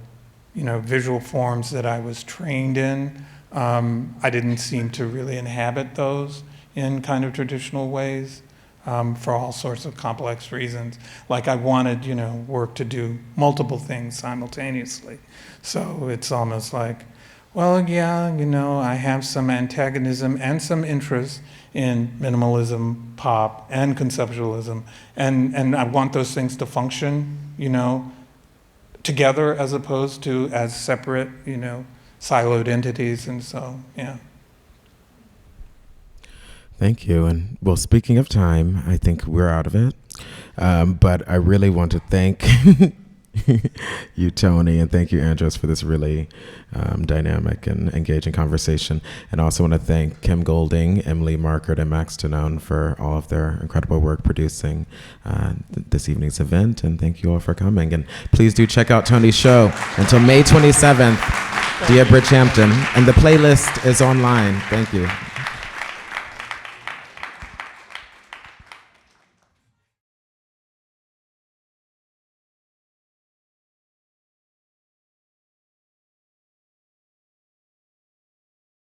visual forms that I was trained in. I didn't seem to really inhabit those in kind of traditional ways, for all sorts of complex reasons. Like I wanted, work to do multiple things simultaneously. So it's almost like, well, yeah, I have some antagonism and some interest in minimalism, pop, and conceptualism, and I want those things to function, together as opposed to as separate, siloed entities, and so, yeah. Thank you. And well, speaking of time, I think we're out of it. But I really want to thank you, Tony, and thank you, Andros, for this really dynamic and engaging conversation. And I also want to thank Kim Golding, Emily Markert, and Max Tonone for all of their incredible work producing this evening's event. And thank you all for coming. And please do check out Tony's show until May 27th, Dia Bridgehampton. And the playlist is online. Thank you.